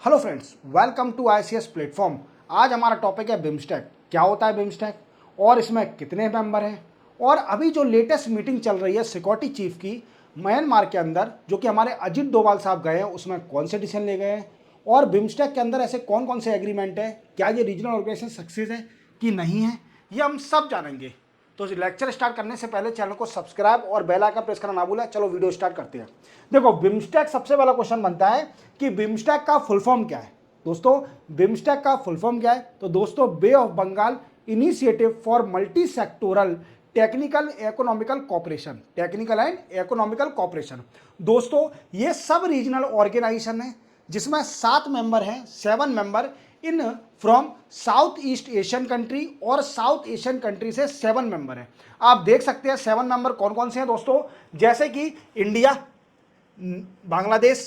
Hello friends, welcome to ICS platform. आज हमारा topic है बिम्स्टेक। क्या होता है बिम्स्टेक और इसमें कितने मेंबर हैं, और अभी जो लेटेस्ट मीटिंग चल रही है सिक्योरिटी चीफ की म्यांमार के अंदर, जो कि हमारे अजीत डोभाल साहब गए हैं, उसमें कौन से डिसीजन ले गए हैं और बिम्स्टेक के अंदर ऐसे कौन कौन से एग्रीमेंट है, क्या ये रीजनल ऑर्गेनाइजेशन सक्सेस है कि नहीं है, ये हम सब जानेंगे। तो लेक्चर स्टार्ट करने से पहले चैनल को सब्सक्राइब और बेल आइकन प्रेस करना ना भूलें। चलो वीडियो स्टार्ट करते हैं। देखो, बिम्स्टेक सबसे पहला क्वेश्चन बनता है कि बिम्स्टेक का फुल फॉर्म क्या है। दोस्तों, बिम्स्टेक का फुल फॉर्म क्या है? तो दोस्तों, bay of Bengal initiative for multi sectoral technical economical cooperation. Technical and economical cooperation. दोस्तों, ये सब रीजनल ऑर्गेनाइजेशन है जिसमें 7 मेंबर हैं, 7 member in from south east Asian country, और साउथ एशियन कंट्री से 7 मेंबर हैं। आप देख सकते हैं 7 मेंबर कौन कौन से हैं दोस्तों, जैसे कि India, Bangladesh,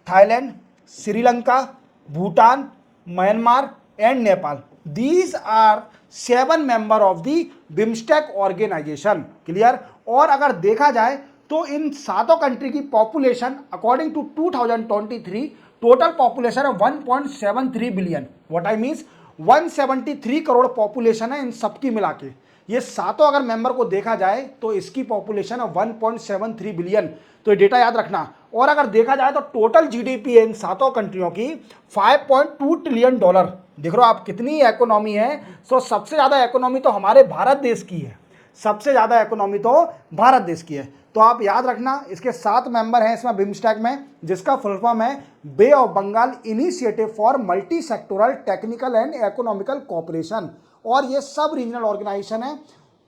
Thailand, Sri Lanka, Bhutan, Myanmar and Nepal. These are 7 member of the BIMSTEC organisation. Clear? और अगर देखा जाए तो इन सातों कंट्री की population according to 2023 total population है 1.73 billion. What I means 173 crore population है इन सबकी मिला के। ये सातों अगर मेंबर को देखा जाए तो इसकी पॉपुलेशन है 1.73 बिलियन। तो ये डेटा याद रखना। और अगर देखा जाए तो टोटल जीडीपी है इन सातों कंट्रियों की 5.2 ट्रिलियन डॉलर। देख रहे हो आप कितनी इकोनॉमी है। सो सबसे ज्यादा इकोनॉमी तो हमारे भारत देश की है। सबसे ज्यादा इकोनॉमी तो भारत देश की है। तो आप याद रखना, इसके 7 मेंबर हैं इसमें बिम्स्टेक में, जिसका फुल फॉर्म है bay of Bengal initiative for multi sectoral technical and economical cooperation. और ये सब रीजनल ऑर्गेनाइजेशन है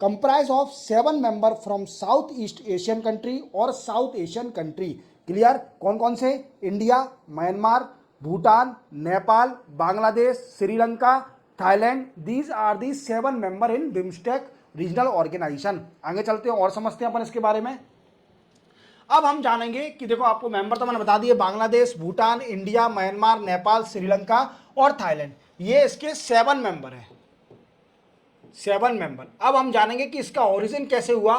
comprise of 7 member from south east Asian country और साउथ एशियन कंट्री। क्लियर? कौन कौन से? India, Myanmar, Bhutan, Nepal, Bangladesh, Sri Lanka, Thailand. These are the 7 member in BIMSTEC regional organisation. आगे चलते हैं और समझते हैं अपन इसके बारे में। अब हम जानेंगे कि देखो, आपको मेंबर तो मैंने बता दिए, बांग्लादेश, भूटान, इंडिया, म्यांमार, नेपाल, श्रीलंका और थाईलैंड। ये इसके 7 मेंबर हैं, 7 मेंबर। अब हम जानेंगे कि इसका ओरिजिन कैसे हुआ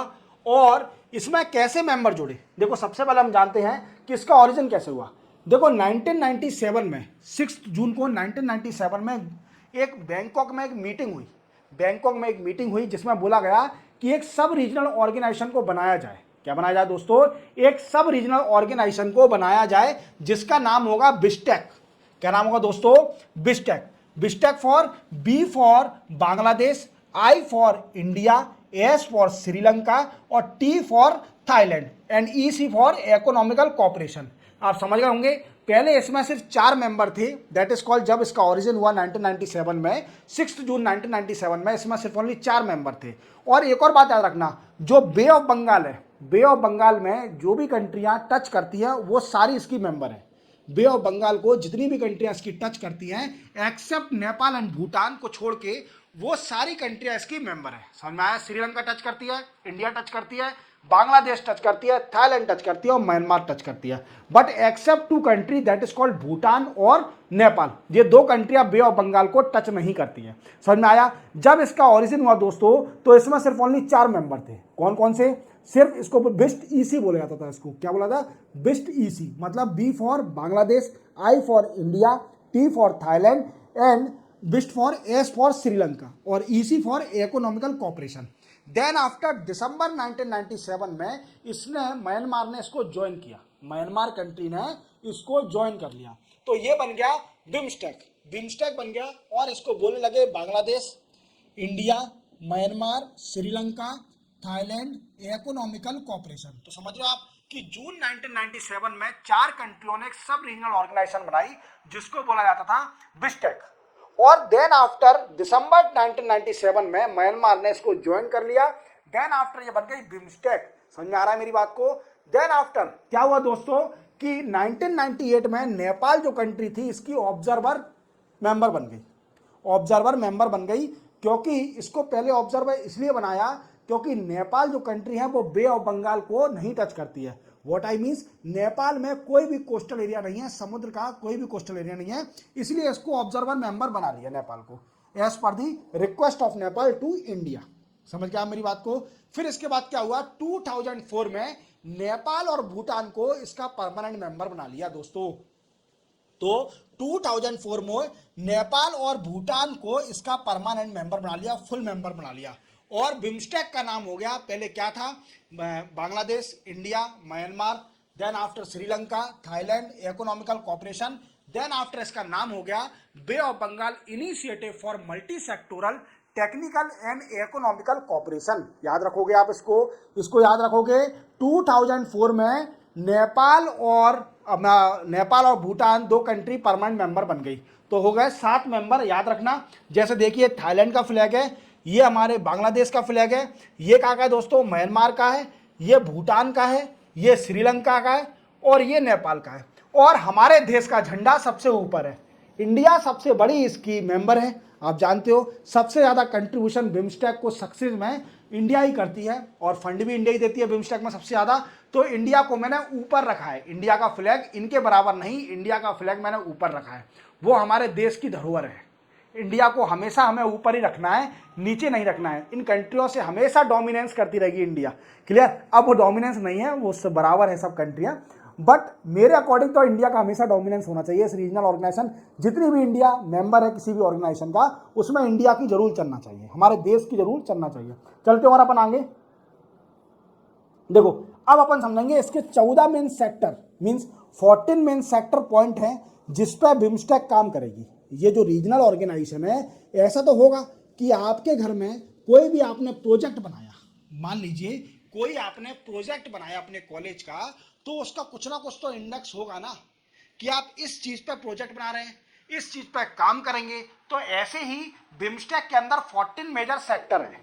और इसमें कैसे मेंबर जुड़े। देखो, सबसे पहले हम जानते हैं कि इसका ओरिजिन कैसे हुआ। देखो, 1997 में 6 जून को 1997 में एक बैंकॉक में एक मीटिंग हुई। बैंकॉक में एक मीटिंग हुई जिसमें बोला गया कि एक सब रीजनल ऑर्गेनाइजेशन को बनाया जाए। क्या बनाया जाए दोस्तों? एक सब रीजनल ऑर्गेनाइजेशन को बनाया जाए जिसका नाम होगा बिस्टेक। क्या नाम होगा दोस्तों? BISTEC. BISTEC for B for Bangladesh, I for India, S for Sri Lanka और T for Thailand and E C for economical cooperation. आप समझ गए होंगे। पहले इसमें सिर्फ 4 मेंबर थे, दैट इज कॉल्ड, जब इसका ओरिजिन हुआ 1997 में, 6 जून 1997 में, इसमें सिर्फ ओनली 4 मेंबर थे। और एक और बात याद रखना, जो बे ऑफ बंगाल है, बे ऑफ बंगाल में जो भी कंट्रियां टच करती हैं वो सारी इसकी मेंबर है। बे ऑफ बंगाल को जितनी भी कंट्रियां इसकी टच करती हैं, एक्सेप्ट नेपाल एंड भूटान को छोड़ के, वो सारी कंट्रियां इसकी मेंबर है। समझ में आया? श्रीलंका टच करती है, इंडिया टच करती है, बांग्लादेश टच करती है, थाईलैंड टच करती है और म्यांमार टच करती है। But except 2 country, that is called Bhutan और नेपाल। ये 2 कंट्रियां बे ऑफ बंगाल को टच नहीं करती हैं। समझ में आया? जब इसका ओरिजिन हुआ दोस्तों, तो इसमें सिर्फ ओनली 4 मेंबर थे। कौन कौन से? सिर्फ इसको बिस्ट ईसी बोला जाता था। इसको क्या बोला था? BIST EC. मतलब B for Bangladesh, I for India, T for Thailand and BIST for S for Sri Lanka और EC for economical cooperation. Then after दिसंबर 1997 में इसने, म्यांमार ने इसको ज्वाइन किया। म्यांमार कंट्री ने इसको ज्वाइन कर लिया, तो ये बन गया बिम्स्टेक। बिम्स्टेक बन गया और इसको बोलने लगे Bangladesh, India, Myanmar, Sri Lanka, Thailand economical cooperation. तो समझ लो आप कि जून 1997 में 4 कंट्रियों ने एक सब रीजनल ऑर्गेनाइजेशन बनाई जिसको बोला जाता था बिस्टेक। और देन आफ्टर दिसंबर 1997 में म्यांमार ने इसको ज्वाइन कर लिया। देन आफ्टर ये बन गई बिम्स्टेक। समझ में आ रहा है मेरी बात को? देन आफ्टर क्या हुआ दोस्तों कि 1998 में नेपाल जो कंट्री थी इसकी ऑब्जर्वर मेंबर बन गई। ऑब्जर्वर मेंबर बन गई क्योंकि इसको पहले ऑब्जर्वर इसलिए बनाया क्योंकि नेपाल जो कंट्री है वो बे ऑफ बंगाल को नहीं टच करती है। व्हाट आई मीन्स, नेपाल में कोई भी कोस्टल एरिया नहीं है, समुद्र का कोई भी कोस्टल एरिया नहीं है, इसलिए इसको ऑब्जर्वर मेंबर बना लिया नेपाल को, as per the request of Nepal to India. समझ गया मेरी बात को? फिर इसके बाद क्या हुआ, 2004 में नेपाल और भूटान को इसका परमानेंट मेंबर बना लिया दोस्तों। तो 2004 में नेपाल और भूटान को इसका परमानेंट मेंबर बना लिया, फुल मेंबर बना लिया। और बिम्स्टेक का नाम हो गया, पहले क्या था, Bangladesh, India, Myanmar, then after Sri Lanka, Thailand economical cooperation, then after इसका नाम हो गया bay of Bengal initiative for multi sectoral technical and economical cooperation. याद रखोगे आप इसको याद रखोगे। 2004 में नेपाल और भूटान दो कंट्री परमानेंट मेंबर बन गई, तो हो गए 7 मेंबर। याद रखना, जैसे देखिए थाईलैंड का फ्लैग है, ये हमारे बांग्लादेश का फ्लैग है, ये कहाँ का है दोस्तों, म्यांमार का है, ये भूटान का है, ये श्रीलंका का है और ये नेपाल का है। और हमारे देश का झंडा सबसे ऊपर है। इंडिया सबसे बड़ी इसकी मेंबर है, आप जानते हो। सबसे ज़्यादा कंट्रीब्यूशन बिम्स्टेक को सक्सेस में इंडिया ही करती है और फंड भी इंडिया ही देती है बिम्स्टेक में सबसे ज़्यादा। तो इंडिया को मैंने ऊपर रखा है, इंडिया का फ्लैग इनके बराबर नहीं, इंडिया का फ्लैग मैंने ऊपर रखा है। वो हमारे देश की धरोहर है। इंडिया को हमेशा हमें ऊपर ही रखना है, नीचे नहीं रखना है। इन कंट्रियों से हमेशा डोमिनेंस करती रहेगी इंडिया, क्लियर। अब वो डोमिनेंस नहीं है, वो उससे बराबर है सब कंट्रियां, बट मेरे अकॉर्डिंग तो इंडिया का हमेशा डोमिनेंस होना चाहिए। इस रीजनल ऑर्गेनाइजेशन, जितनी भी इंडिया मेंबर है किसी भी ऑर्गेनाइजेशन का, उसमें इंडिया की जरूर चलना चाहिए, हमारे देश की जरूर चलना चाहिए। चलते और अपन आगे देखो। अब अपन समझेंगे इसके 14 main sector, means 14 main sector point हैं जिस पर बिम्स्टेक काम करेगी। ये जो रीजनल ऑर्गेनाइजेशन है, ऐसा तो होगा कि आपके घर में कोई भी आपने प्रोजेक्ट बनाया, मान लीजिए कोई आपने प्रोजेक्ट बनाया अपने कॉलेज का, तो उसका कुछ ना कुछ तो इंडेक्स होगा ना, कि आप इस चीज पर प्रोजेक्ट बना रहे हैं, इस चीज पर काम करेंगे। तो ऐसे ही बिम्स्टेक के अंदर 14 मेजर सेक्टर है,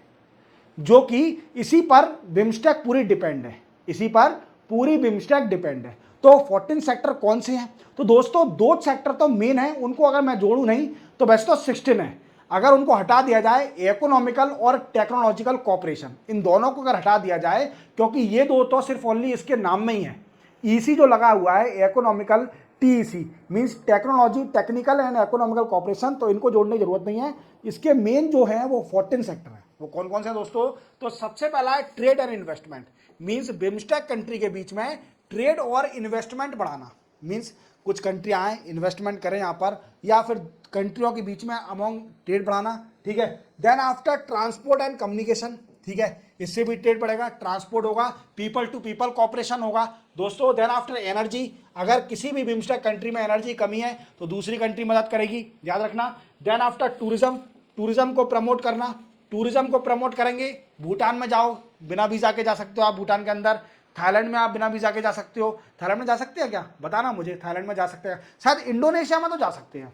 जो कि इसी पर बिम्स्टेक पूरी डिपेंड है, इसी पर पूरी बिम्स्टेक डिपेंड है। तो 14 सेक्टर कौन से हैं? तो दोस्तों 2 सेक्टर तो मेन है, उनको अगर मैं जोड़ूं नहीं तो वैसे तो 16 है। अगर उनको हटा दिया जाए, इकोनॉमिकल और टेक्नोलॉजिकल कॉपरेशन, इन दोनों को अगर हटा दिया जाए, क्योंकि ये दो तो सिर्फ ओनली इसके नाम में ही है। ईसी जो लगा हुआ है economical, TEC means technology, technical and economical cooperation, तो इनको जोड़ने की जरूरत नहीं है। इसके मेन जो है वो 14 सेक्टर है। वो कौन कौन से दोस्तों? तो सबसे पहला है trade and investment, means BIMSTEC country के बीच में ट्रेड और इन्वेस्टमेंट बढ़ाना, मींस कुछ कंट्री आए इन्वेस्टमेंट करें यहाँ पर, या फिर कंट्रियों के बीच में अमोंग ट्रेड बढ़ाना, ठीक है। Then after transport and communication, ठीक है, इससे भी ट्रेड बढ़ेगा, ट्रांसपोर्ट होगा, पीपल टू पीपल कॉपरेशन होगा दोस्तों। देन आफ्टर एनर्जी, अगर किसी भी बिम्स्टेक कंट्री में एनर्जी कमी है तो दूसरी कंट्री मदद करेगी, याद रखना। देन आफ्टर टूरिज्म, टूरिज्म को प्रमोट करना, टूरिज्म को प्रमोट करेंगे। भूटान में जाओ, बिना वीजा के जा सकते हो आप भूटान के अंदर। थाईलैंड में आप बिना वीजा के जा सकते हो। थाईलैंड में जा सकते हैं क्या, बताना मुझे, थाईलैंड में जा सकते हैं, शायद इंडोनेशिया में तो जा सकते हैं,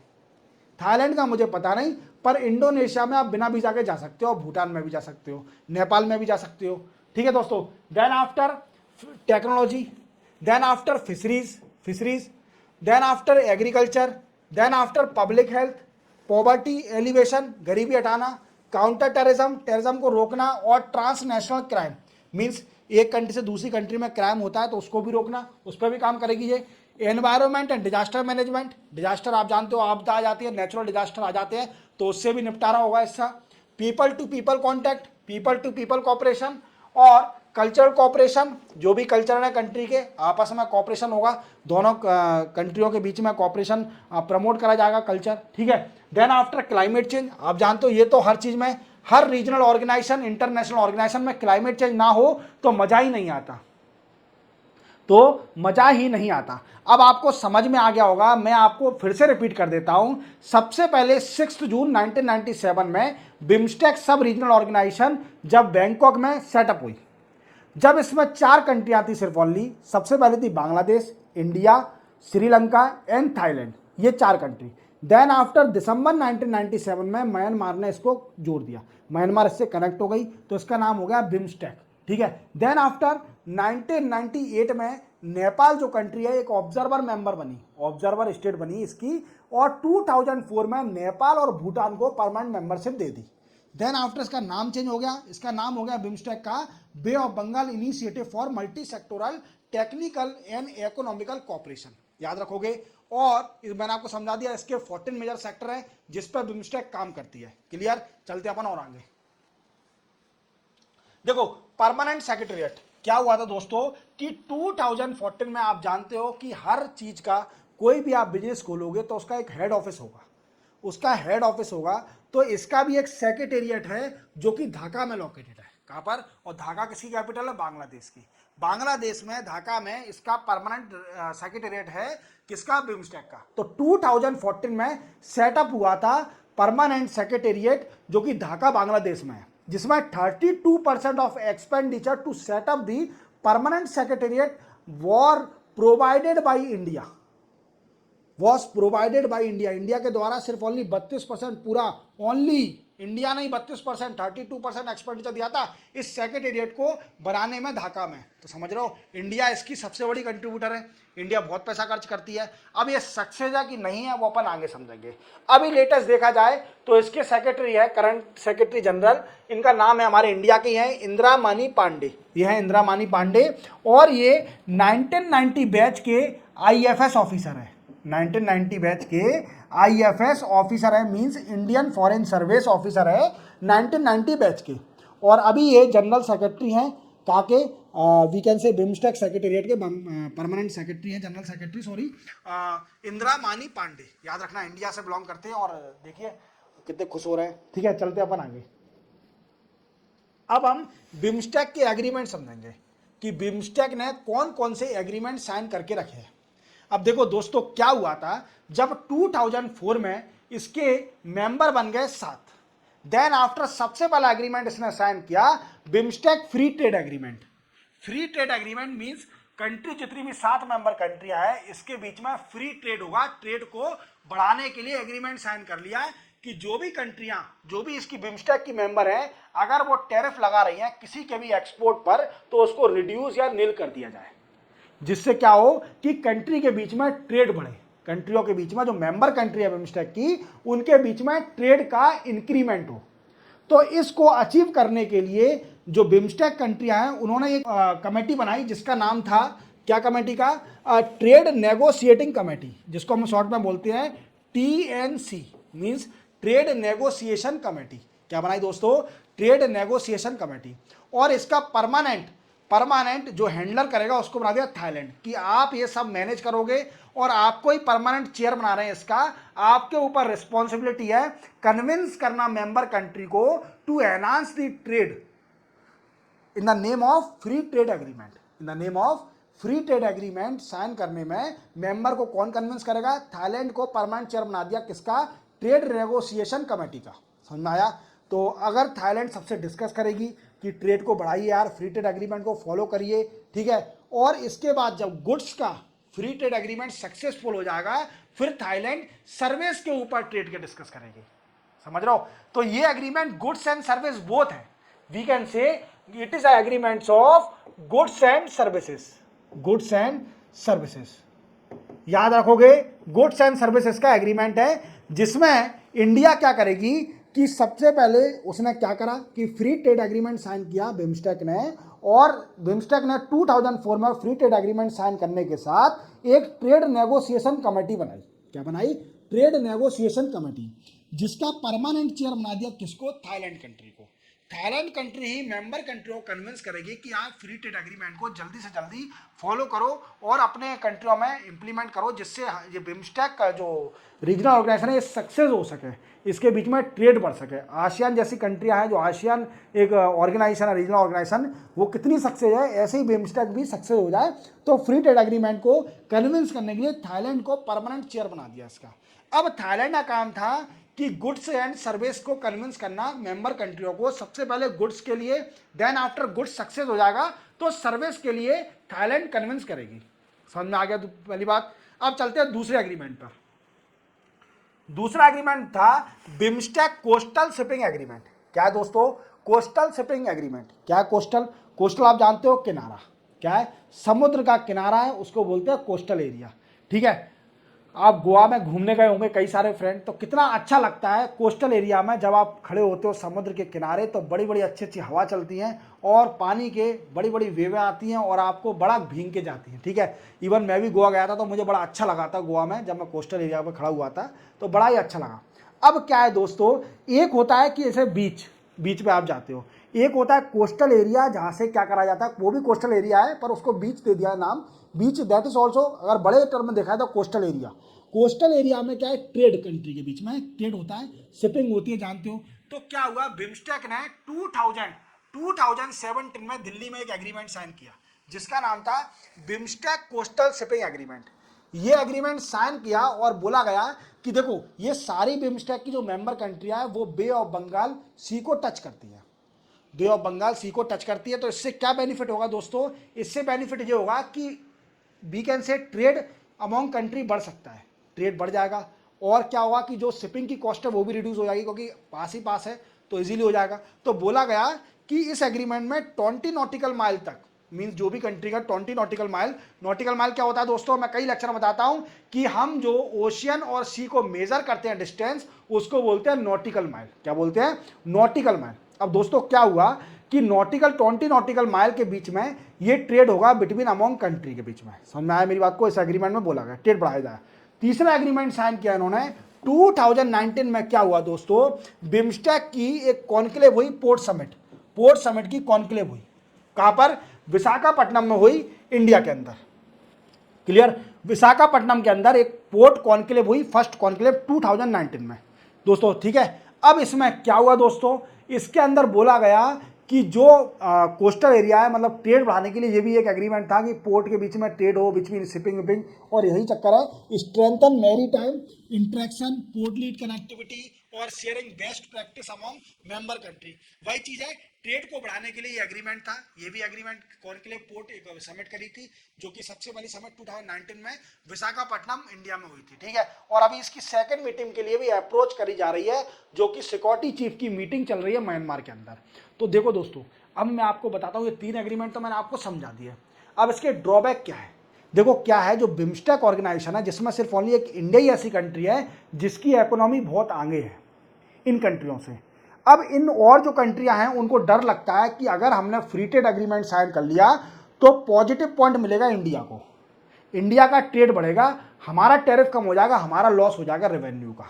थाईलैंड का मुझे पता नहीं, पर इंडोनेशिया में आप बिना वीजा के जा सकते हो, भूटान में भी जा सकते हो, नेपाल में भी जा सकते हो, ठीक है दोस्तों। Then after technology, then after fisheries, then after agriculture, then after public health, poverty alleviation, गरीबी हटाना, काउंटर टेररिज्म, टेररिज्म को रोकना, और ट्रांसनेशनल क्राइम, मीन्स एक कंट्री से दूसरी कंट्री में क्राइम होता है तो उसको भी रोकना, उस पर भी काम करेगी ये। Environment and disaster management, disaster आप जानते हो, आपदा आ जाती है, नेचुरल डिजास्टर आ जाते हैं, तो उससे भी निपटारा होगा इसका। People to people contact, people to people cooperation, और कल्चरल कॉपरेशन, जो भी कल्चर है कंट्री के आपस में कॉपरेशन होगा, दोनों कंट्रियों के बीच में कॉपरेशन प्रमोट करा जाएगा, कल्चर, ठीक है। देन आफ्टर क्लाइमेट चेंज, आप जानते हो ये तो हर चीज में, हर रीजनल ऑर्गेनाइजेशन, इंटरनेशनल ऑर्गेनाइजेशन में क्लाइमेट चेंज ना हो तो मजा ही नहीं आता, तो मजा ही नहीं आता। अब आपको समझ में आ गया होगा, मैं आपको फिर से रिपीट कर देता हूं। सबसे पहले 6 जून 1997 में बिम्स्टेक सब रीजनल ऑर्गेनाइजेशन जब बैंकॉक में सेटअप हुई, जब इसमें 4 कंट्रियां थी सिर्फ ओनली। सबसे पहले थी Bangladesh, India, Sri Lanka and Thailand, ये 4 कंट्री। देन आफ्टर दिसंबर 1997 में म्यांमार ने इसको जोड़ दिया, म्यांमार इससे कनेक्ट हो गई, तो इसका नाम हो गया बिम्स्टेक, ठीक है। देन आफ्टर 1998 में नेपाल जो कंट्री है एक ऑब्जर्वर मेंबर बनी, ऑब्जर्वर स्टेट बनी इसकी, और 2004 में नेपाल और भूटान को परमानेंट मेंबरशिप दे दी। देन आफ्टर इसका नाम चेंज हो गया, इसका नाम हो गया बिम्स्टेक का bay of Bengal initiative for multi sectoral technical and economical cooperation, याद रखोगे। और मैंने आपको समझा दिया, इसके 14 मेजर सेक्टर है जिस पर बिम्स्टेक काम करती है, क्लियर। चलते अपन और आगे देखो। परमानेंट सेक्रेटेरिएट क्या हुआ था दोस्तों कि 2014 में आप जानते हो कि हर चीज का कोई भी आप बिजनेस खोलोगे तो उसका एक हेड ऑफिस होगा, उसका हेड ऑफिस होगा। तो इसका भी एक सेक्रेटेरिएट है जो कि ढाका में लोकेटेड है। कहाँ पर? और ढाका किसकी कैपिटल है? बांग्लादेश की। बांग्लादेश में ढाका में इसका परमानेंट सेक्रेटेरिएट है किसका? बिम्स्टेक का। तो 2014 में सेटअप हुआ था परमानेंट सेक्रेटेरिएट जो कि ढाका बांग्लादेश में है, जिसमें 32% of expenditure to set up the permanent secretariat was provided by India, was provided by India. India के द्वारा सिर्फ ओनली 32% पूरा, ओनली इंडिया नहीं 32%, 32% एक्सपेंडिचर दिया था इस सेक्रेटेरिएट को बनाने में ढाका में। तो समझ रहे हो, इंडिया इसकी सबसे बड़ी कंट्रीब्यूटर है, इंडिया बहुत पैसा खर्च करती है। अब ये सक्सेस है कि नहीं है वो अपन आगे समझेंगे। अभी लेटेस्ट देखा जाए तो इसके सेक्रेटरी है, करंट सेक्रेटरी जनरल, इनका नाम है, हमारे इंडिया के हैं, इंदिरा मानी पांडे। ये है इंदिरा मानी पांडे और ये 1990 बैच के IFS ऑफिसर है। 1990 बैच के IFS ऑफिसर है, means Indian foreign service officer है 1990 बैच के। और अभी ये जनरल सेक्रेटरी हैं काके, we can say BIMSTEC secretariat के परमानेंट सेक्रेटरी हैं, general secretary sorry, Indra Mani Pandey. याद रखना, इंडिया से बिलोंग करते हैं। और देखिए कितने खुश हो रहे हैं। ठीक है, चलते अपन आगे। अब हम बिम्स्टेक के एग्रीमेंट समझेंगे कि बिम्स्टेक ने कौन कौन से एग्रीमेंट साइन करके रखे हैं। अब देखो दोस्तों, क्या हुआ था जब 2004 में इसके मेंबर बन गए 7, देन आफ्टर सबसे पहला एग्रीमेंट इसने साइन किया BIMSTEC free trade agreement. Free trade agreement means country जितनी भी 7 मेंबर कंट्रियां हैं इसके बीच में फ्री ट्रेड होगा। ट्रेड को बढ़ाने के लिए एग्रीमेंट साइन कर लिया है कि जो भी कंट्रियां, जो भी इसकी बिम्स्टेक की मेंबर हैं, अगर वो टैरिफ लगा रही हैं किसी के भी एक्सपोर्ट पर तो उसको रिड्यूस या नील कर दिया जाए, जिससे क्या हो कि कंट्री के बीच में ट्रेड बढ़े। कंट्रियों के बीच में, जो मेंबर कंट्री है बिम्स्टेक की, उनके बीच में ट्रेड का इंक्रीमेंट हो। तो इसको अचीव करने के लिए जो बिम्स्टेक कंट्रियां हैं उन्होंने एक कमेटी बनाई जिसका नाम था, क्या कमेटी का? ट्रेड नेगोशिएटिंग कमेटी, जिसको हम शॉर्ट में बोलते हैं TNC, means trade negotiation committee. क्या बनाई दोस्तों? Trade negotiation committee. और इसका परमानेंट जो हैंडलर करेगा उसको बना दिया थाईलैंड, कि आप ये सब मैनेज करोगे और आपको ही परमानेंट चेयर बना रहे हैं इसका। आपके ऊपर रिस्पॉन्सिबिलिटी है कन्विंस करना मेंबर कंट्री को to enhance the trade in the name of free trade agreement. In the name of free trade agreement sign करने में मेंबर को कौन कन्विंस करेगा? थाईलैंड को परमानेंट चेयर बना दिया किसका? ट्रेड नेगोशिएशन कमेटी का। समझ में आया? तो अगर थाईलैंड सबसे डिस्कस करेगी कि ट्रेड को बढ़ाइए यार, फ्री ट्रेड एग्रीमेंट को फॉलो करिए, ठीक है, और इसके बाद जब गुड्स का फ्री ट्रेड एग्रीमेंट सक्सेसफुल हो जाएगा फिर थाईलैंड सर्विस के ऊपर ट्रेड के डिस्कस करेगी। समझ रहे हो? तो ये agreement goods and service both है। We can say it is agreements of goods and services. Goods and services याद रखोगे, गुड्स एंड सर्विसेज का एग्रीमेंट है जिसमें इंडिया क्या करेगी कि सबसे पहले उसने क्या करा कि फ्री ट्रेड एग्रीमेंट साइन किया बिम्स्टेक ने, और बिम्स्टेक ने 2004 में फ्री ट्रेड एग्रीमेंट साइन करने के साथ एक ट्रेड नेगोशिएशन कमेटी बनाई। क्या बनाई? ट्रेड नेगोशिएशन कमेटी, जिसका परमानेंट चेयर बना दिया किसको? थाईलैंड कंट्री को। थाईलैंड कंट्री ही मेंबर कंट्रियों को कन्विंस करेगी कि आप फ्री ट्रेड एग्रीमेंट को जल्दी से जल्दी फॉलो करो और अपने कंट्रियों में इंप्लीमेंट करो, जिससे ये बिम्स्टेक का जो रीजनल ऑर्गेनाइजेशन है ये सक्सेस हो सके, इसके बीच में ट्रेड बढ़ सके। आसियान जैसी कंट्रियां हैं, जो आसियान एक ऑर्गेनाइजेशन है, रीजनल ऑर्गेनाइजेशन, वो कितनी सक्सेस है, ऐसे ही बिम्स्टेक भी सक्सेस हो जाए। तो फ्री ट्रेड एग्रीमेंट को कन्विंस करने के लिए थाईलैंड को परमानेंट चेयर बना दिया इसका। अब थाईलैंड का काम था कि गुड्स एंड सर्विस को कन्विंस करना मेंबर कंट्रियों को, सबसे पहले गुड्स के लिए, देन आफ्टर गुड्स सक्सेस हो जाएगा तो सर्विस के लिए थाईलैंड कन्विंस करेगी। समझ में आ गया पहली बात। अब चलते हैं दूसरे एग्रीमेंट पर। दूसरा एग्रीमेंट था बिम्स्टेक कोस्टल शिपिंग एग्रीमेंट। क्या है दोस्तों? Coastal shipping agreement. क्या है कोस्टल? कोस्टल आप जानते हो, किनारा। क्या है? समुद्र का किनारा है, उसको बोलते हैं कोस्टल एरिया। ठीक है, आप गोवा में घूमने गए होंगे कई सारे फ्रेंड, तो कितना अच्छा लगता है कोस्टल एरिया में जब आप खड़े होते हो समुद्र के किनारे, तो बड़ी बड़ी अच्छी अच्छी हवा चलती हैं और पानी के बड़ी बड़ी वेवें आती हैं और आपको बड़ा भींग के जाती हैं। ठीक है, इवन मैं भी गोवा गया था तो मुझे बड़ा अच्छा लगा था गोवा में, जब मैं कोस्टल एरिया पर खड़ा हुआ था तो बड़ा ही अच्छा लगा। अब क्या है दोस्तों, एक होता है कि ऐसे बीच पे आप जाते हो, एक होता है कोस्टल एरिया जहाँ से क्या करा जाता है, वो भी कोस्टल एरिया है पर उसको बीच दे दिया नाम, बीच, दैट इज ऑल्सो, अगर बड़े टर्म में देखा है तो कोस्टल एरिया। कोस्टल एरिया में क्या है, ट्रेड कंट्री के बीच में ट्रेड होता है, शिपिंग होती है, जानते हो। तो क्या हुआ, बिम्स्टेक ने 2017 में दिल्ली में एक एग्रीमेंट साइन किया जिसका नाम था बिम्स्टेक कोस्टल शिपिंग एग्रीमेंट। ये एग्रीमेंट साइन किया और बोला गया कि देखो ये सारी बिम्स्टेक की जो मेंबर कंट्रियां हैं वो बे ऑफ बंगाल सी को टच करती है, बे ऑफ बंगाल सी को टच करती है। तो इससे क्या बेनिफिट होगा दोस्तों, इससे बेनिफिट ये होगा कि we can say trade among country बढ़ सकता है, ट्रेड बढ़ जाएगा। और क्या होगा कि जो शिपिंग की कॉस्ट है वो भी रिड्यूस हो जाएगी, क्योंकि पास ही पास है तो इजीली हो जाएगा। तो बोला गया कि इस एग्रीमेंट में 20 नॉटिकल माइल तक, मीन्स जो भी कंट्री का 20 नॉटिकल माइल, नॉटिकल माइल क्या होता है दोस्तों, मैं कई लेक्चर में बताता हूं कि हम जो ओशियन और सी को मेजर करते हैं डिस्टेंस, उसको बोलते हैं नॉटिकल माइल। क्या बोलते हैं, नॉटिकल माइल। अब दोस्तों क्या हुआ कि 20 नॉटिकल माइल के बीच में ये ट्रेड होगा बिटवीन अमॉन्ग कंट्री के बीच में। समझ में आया मेरी बात को, इस एग्रीमेंट में बोला गया ट्रेड बढ़ाया जाए। तीसरा एग्रीमेंट साइन किया इन्होंने 2019 में। क्या हुआ दोस्तों, बिम्स्टेक की एक कॉन्क्लेव हुई, पोर्ट समिट की कॉन्क्लेव हुई। कहां पर, विशाखापट्टनम में हुई, इंडिया के अंदर। क्लियर, विशाखापट्टनम के अंदर एक पोर्ट कॉन्क्लेव हुई, फर्स्ट कॉन्क्लेव 2019 में दोस्तों। ठीक है, अब इसमें क्या हुआ दोस्तों, इसके अंदर बोला गया कि जो कोस्टल एरिया है, मतलब ट्रेड बढ़ाने के लिए ये भी एक एग्रीमेंट था कि पोर्ट के बीच में ट्रेड हो, बिटवीन शिपिंग विपिंग, और यही चक्कर है, strengthen maritime interaction, port lead connectivity और sharing best practice among member country. वही चीज है, ट्रेड को बढ़ाने के लिए ये एग्रीमेंट था। ये भी एग्रीमेंट कॉन्क्लेव पोर्ट एक समिट करी थी, जो कि सबसे पहली समिट 2019 में विशाखापट्टनम इंडिया में हुई थी। ठीक है, और अभी इसकी सेकंड मीटिंग के लिए भी अप्रोच करी जा रही है, जो कि सिक्योरिटी चीफ की मीटिंग चल रही है म्यांमार के अंदर। तो देखो दोस्तों, अब मैं आपको बताता हूँ, ये 3 एग्रीमेंट तो मैंने आपको समझा दिया। अब इसके ड्रॉबैक क्या है, देखो क्या है, जो बिम्स्टेक ऑर्गेनाइजेशन है, जिसमें सिर्फ ओनली एक इंडिया ही ऐसी कंट्री है जिसकी इकोनॉमी बहुत आगे है इन कंट्रियों से। अब इन और जो कंट्रियां हैं उनको डर लगता है कि अगर हमने फ्री ट्रेड एग्रीमेंट साइन कर लिया तो पॉजिटिव पॉइंट मिलेगा इंडिया को, इंडिया का ट्रेड बढ़ेगा, हमारा टैरिफ कम हो जाएगा, हमारा लॉस हो जाएगा रेवेन्यू का,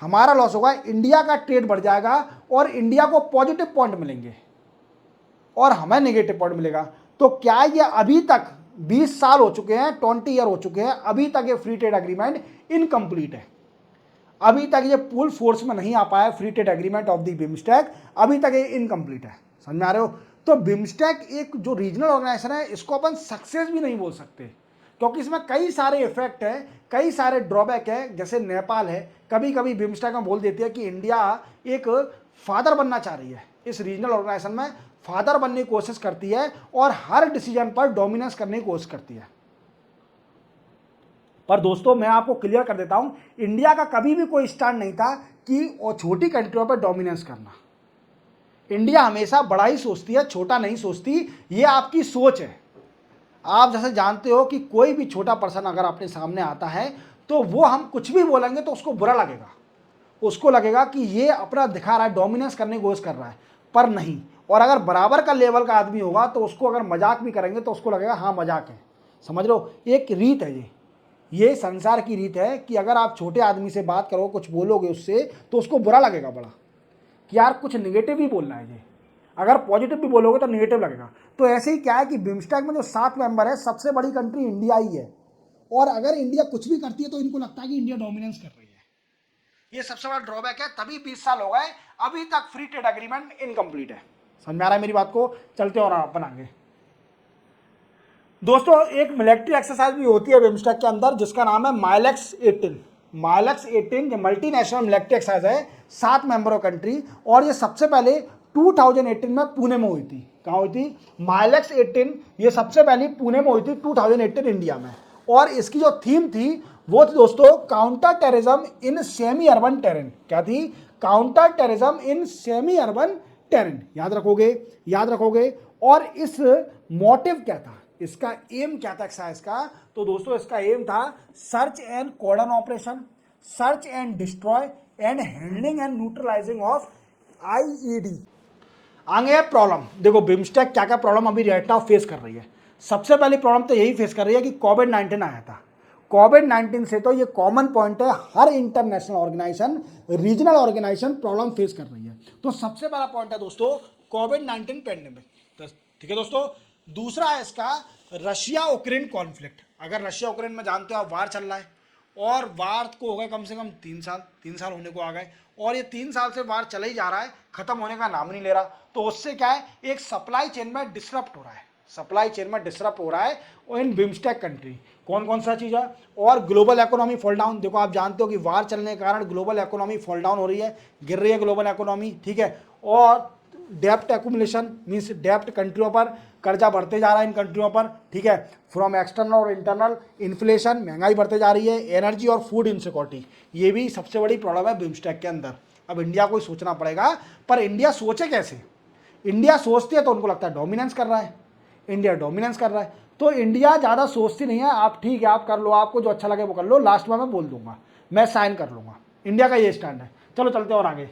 हमारा लॉस होगा, इंडिया का ट्रेड बढ़ जाएगा और इंडिया को पॉजिटिव पॉइंट मिलेंगे और हमें नेगेटिव पॉइंट मिलेगा। तो क्या ये अभी तक 20 साल हो चुके हैं, 20 ईयर हो चुके हैं, अभी तक ये फ्री ट्रेड एग्रीमेंट इनकम्प्लीट है, अभी तक ये फुल फोर्स में नहीं आ पाया free trade agreement of the BIMSTEC, अभी तक ये इनकम्प्लीट है। समझ में आ रहे हो, तो बिम्स्टेक एक जो रीजनल ऑर्गेनाइजेशन है, इसको अपन सक्सेस भी नहीं बोल सकते, क्योंकि इसमें कई सारे इफेक्ट है, कई सारे ड्रॉबैक है। जैसे नेपाल है, कभी कभी बिम्स्टेक में बोल देती है कि इंडिया एक फादर बनना चाह रही है, इस रीजनल ऑर्गेनाइजेशन में फादर बनने की कोशिश करती है और हर डिसीजन पर डोमिनेंस करने की कोशिश करती है। पर दोस्तों मैं आपको क्लियर कर देता हूं, इंडिया का कभी भी कोई स्टैंड नहीं था कि और छोटी कंट्रियों पर डोमिनेंस करना। इंडिया हमेशा बड़ा ही सोचती है, छोटा नहीं सोचती, ये आपकी सोच है। आप जैसे जानते हो कि कोई भी छोटा पर्सन अगर अपने सामने आता है तो वो हम कुछ भी बोलेंगे तो उसको बुरा लगेगा, उसको लगेगा कि ये अपना दिखा रहा है, डोमिनेंस करने की कोशिश कर रहा है, पर नहीं। और अगर बराबर का लेवल का आदमी होगा तो उसको अगर मजाक भी करेंगे तो उसको लगेगा हाँ मजाक है। समझ लो, एक रीत है ये संसार की रीत है कि अगर आप छोटे आदमी से बात करो, कुछ बोलोगे उससे, तो उसको बुरा लगेगा बड़ा, कि यार कुछ निगेटिव ही बोलना है ये, अगर पॉजिटिव भी बोलोगे तो निगेटिव लगेगा। तो ऐसे ही क्या है कि बिम्स्टेक में जो 7 मेंबर है, सबसे बड़ी कंट्री इंडिया ही है, और अगर इंडिया कुछ भी करती है तो इनको लगता है कि इंडिया डोमिनेंस कर रही है। ये सबसे बड़ा ड्रॉबैक है, तभी 20 साल हो गए, अभी तक फ्री ट्रेड एग्रीमेंट इनकम्प्लीट है। समझ में आ रहा है मेरी बात को, चलते और अपन आगे। दोस्तों एक मिलिट्री एक्सरसाइज भी होती है बिम्स्टेक के अंदर, जिसका नाम है माइलेक्स 18। माइलेक्स 18 जो मल्टीनेशनल मिलिट्री एक्सरसाइज है, 7 मेंबर कंट्री, और ये सबसे पहले 2018 में पुणे में हुई थी। कहाँ हुई थी, माइलेक्स 18 ये सबसे पहले पुणे में हुई थी 2018 इंडिया में। और इसकी जो थीम थी वो थी दोस्तों counter terrorism in semi urban terrain. क्या थी, counter terrorism in semi urban terrain. याद रखोगे, याद रखोगे। और इस मोटिव क्या था, इसका एम क्या था एक्सरसाइज का, तो दोस्तों इसका एम था search and cordon operation, search and destroy and handling and neutralising of IED. आगे प्रॉब्लम, देखो बिम्स्टेक क्या क्या प्रॉब्लम अभी राइट नाउ फेस कर रही है। सबसे पहली प्रॉब्लम तो यही फेस कर रही है कि कोविड-19 आया था। कोविड-19 से तो ये कॉमन पॉइंट है, हर international organisation, regional organisation problem face कर रही है। तो सबसे बड़ा पॉइंट है दोस्तों कोविड-19 पैंडेमिक। ठीक है दोस्तों। दूसरा है इसका रशिया यूक्रेन कॉन्फ्लिक्ट, अगर रशिया यूक्रेन में जानते हो आप वार चल रहा है, और वार को हो गए कम से कम 3 साल होने को आ गए, और ये 3 साल से वार चला ही जा रहा है, खत्म होने का नाम नहीं ले रहा। तो उससे क्या है, एक सप्लाई चेन में डिसरप्ट हो रहा है, सप्लाई चेन में डिसरप्ट हो रहा है, और इन बिम्स्टेक कंट्री कौन कौन सा चीज़ है। और ग्लोबल इकोनॉमी फॉल डाउन, देखो आप जानते हो कि वार चलने के कारण ग्लोबल इकोनॉमी फॉल डाउन हो रही है, गिर रही है ग्लोबल इकोनॉमी, ठीक है। और डेप्ट एक्यूमुलेशन मीन्स डेप्ट कंट्रियों पर कर्जा बढ़ते जा रहा है इन कंट्रियों पर, ठीक है। फ्रॉम एक्सटर्नल और इंटरनल इन्फ्लेशन, महंगाई बढ़ते जा रही है, एनर्जी और फूड इनसिक्योरिटी, ये भी सबसे बड़ी प्रॉब्लम है बिम्स्टेक के अंदर। अब इंडिया को ही सोचना पड़ेगा, पर इंडिया सोचे कैसे। इंडिया सोचती है तो उनको लगता है डोमिनेंस कर रहा है, इंडिया डोमिनेंस कर रहा है, तो इंडिया ज़्यादा सोचती नहीं है। आप ठीक है, आप कर लो, आपको जो अच्छा लगे वो कर लो, लास्ट में मैं बोल दूंगा, मैं साइन कर लूंगा, इंडिया का ये स्टैंड है। चलो चलते और आगे।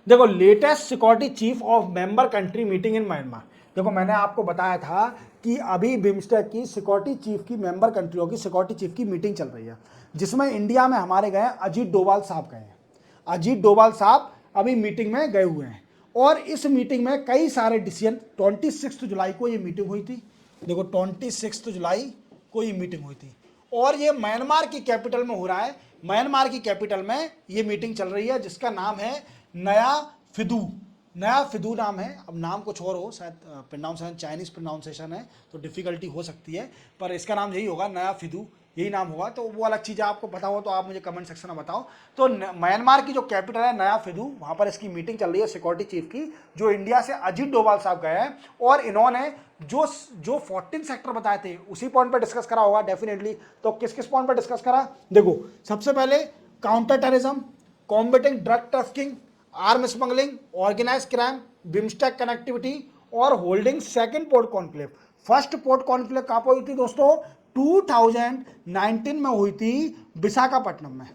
देखो latest security chief of member country meeting in Myanmar. देखो मैंने आपको बताया था कि अभी बिम्स्टेक की सिक्योरिटी चीफ की, मेंबर कंट्रियों की सिक्योरिटी चीफ की मीटिंग चल रही है, जिसमें इंडिया में हमारे गए अजीत डोभाल साहब गए हैं। अजीत डोभाल साहब अभी मीटिंग में गए हुए हैं, और इस मीटिंग में कई सारे डिसीजन, 26 जुलाई को ये मीटिंग हुई थी। देखो 26 जुलाई को ये मीटिंग हुई थी, और ये म्यांमार की कैपिटल में हो रहा है। म्यांमार की कैपिटल में ये मीटिंग चल रही है, जिसका नाम है नया फिदू। नया फिदू नाम है, अब नाम कुछ और हो, शायद प्रोनाउंसिएशन चाइनीज प्रोनाउंसिएशन है तो डिफिकल्टी हो सकती है, पर इसका नाम यही होगा, नया फिदू, यही नाम होगा। तो वो अलग चीज़ है, आपको पता हो तो आप मुझे कमेंट सेक्शन में बताओ। तो म्यांमार की जो कैपिटल है नया फिदू, वहाँ पर इसकी मीटिंग चल रही है सिक्योरिटी चीफ की, जो इंडिया से अजीत डोभाल साहब गए हैं, और इन्होंने जो जो 14 सेक्टर बताए थे उसी पॉइंट पर डिस्कस करा होगा डेफिनेटली। तो किस किस पॉइंट पर डिस्कस करा, देखो सबसे पहले counter terrorism, combating drug trafficking, arm smuggling, organise crime, BIMSTEC connectivity, और holding second port conclave. First port conclave कहाँ पर हुई थी दोस्तों, 2019 में हुई थी विशाखापट्टनम में,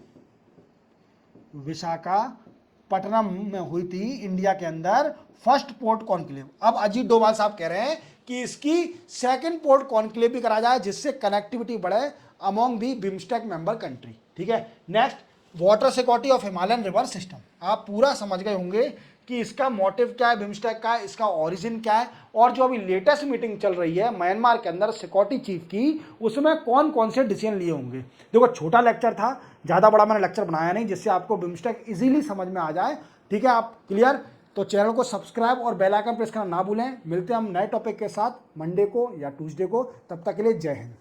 विशाखापट्टनम में हुई थी इंडिया के अंदर फर्स्ट पोर्ट कॉन्क्लेव। अब अजीत डोभाल साहब कह रहे हैं कि इसकी सेकंड पोर्ट कॉन्क्लेव भी करा जाए, जिससे कनेक्टिविटी बढ़े अमॉन्ग दी बिम्स्टेक मेंबर कंट्री, ठीक है। Next, water security of Himalayan river system. आप पूरा समझ गए होंगे कि इसका मोटिव क्या है, बिम्स्टेक का, इसका ओरिजिन क्या है, और जो अभी लेटेस्ट मीटिंग चल रही है म्यांमार के अंदर सिक्योरिटी चीफ की, उसमें कौन कौन से डिसीजन लिए होंगे। देखो छोटा लेक्चर था, ज़्यादा बड़ा मैंने लेक्चर बनाया नहीं, जिससे आपको बिम्स्टेक इजीली समझ में आ जाए, ठीक है। आप क्लियर, तो चैनल को सब्सक्राइब और बेल आइकन प्रेस करना ना भूलें। मिलते हैं हम नए टॉपिक के साथ मंडे को या ट्यूसडे को, तब तक के लिए जय हिंद।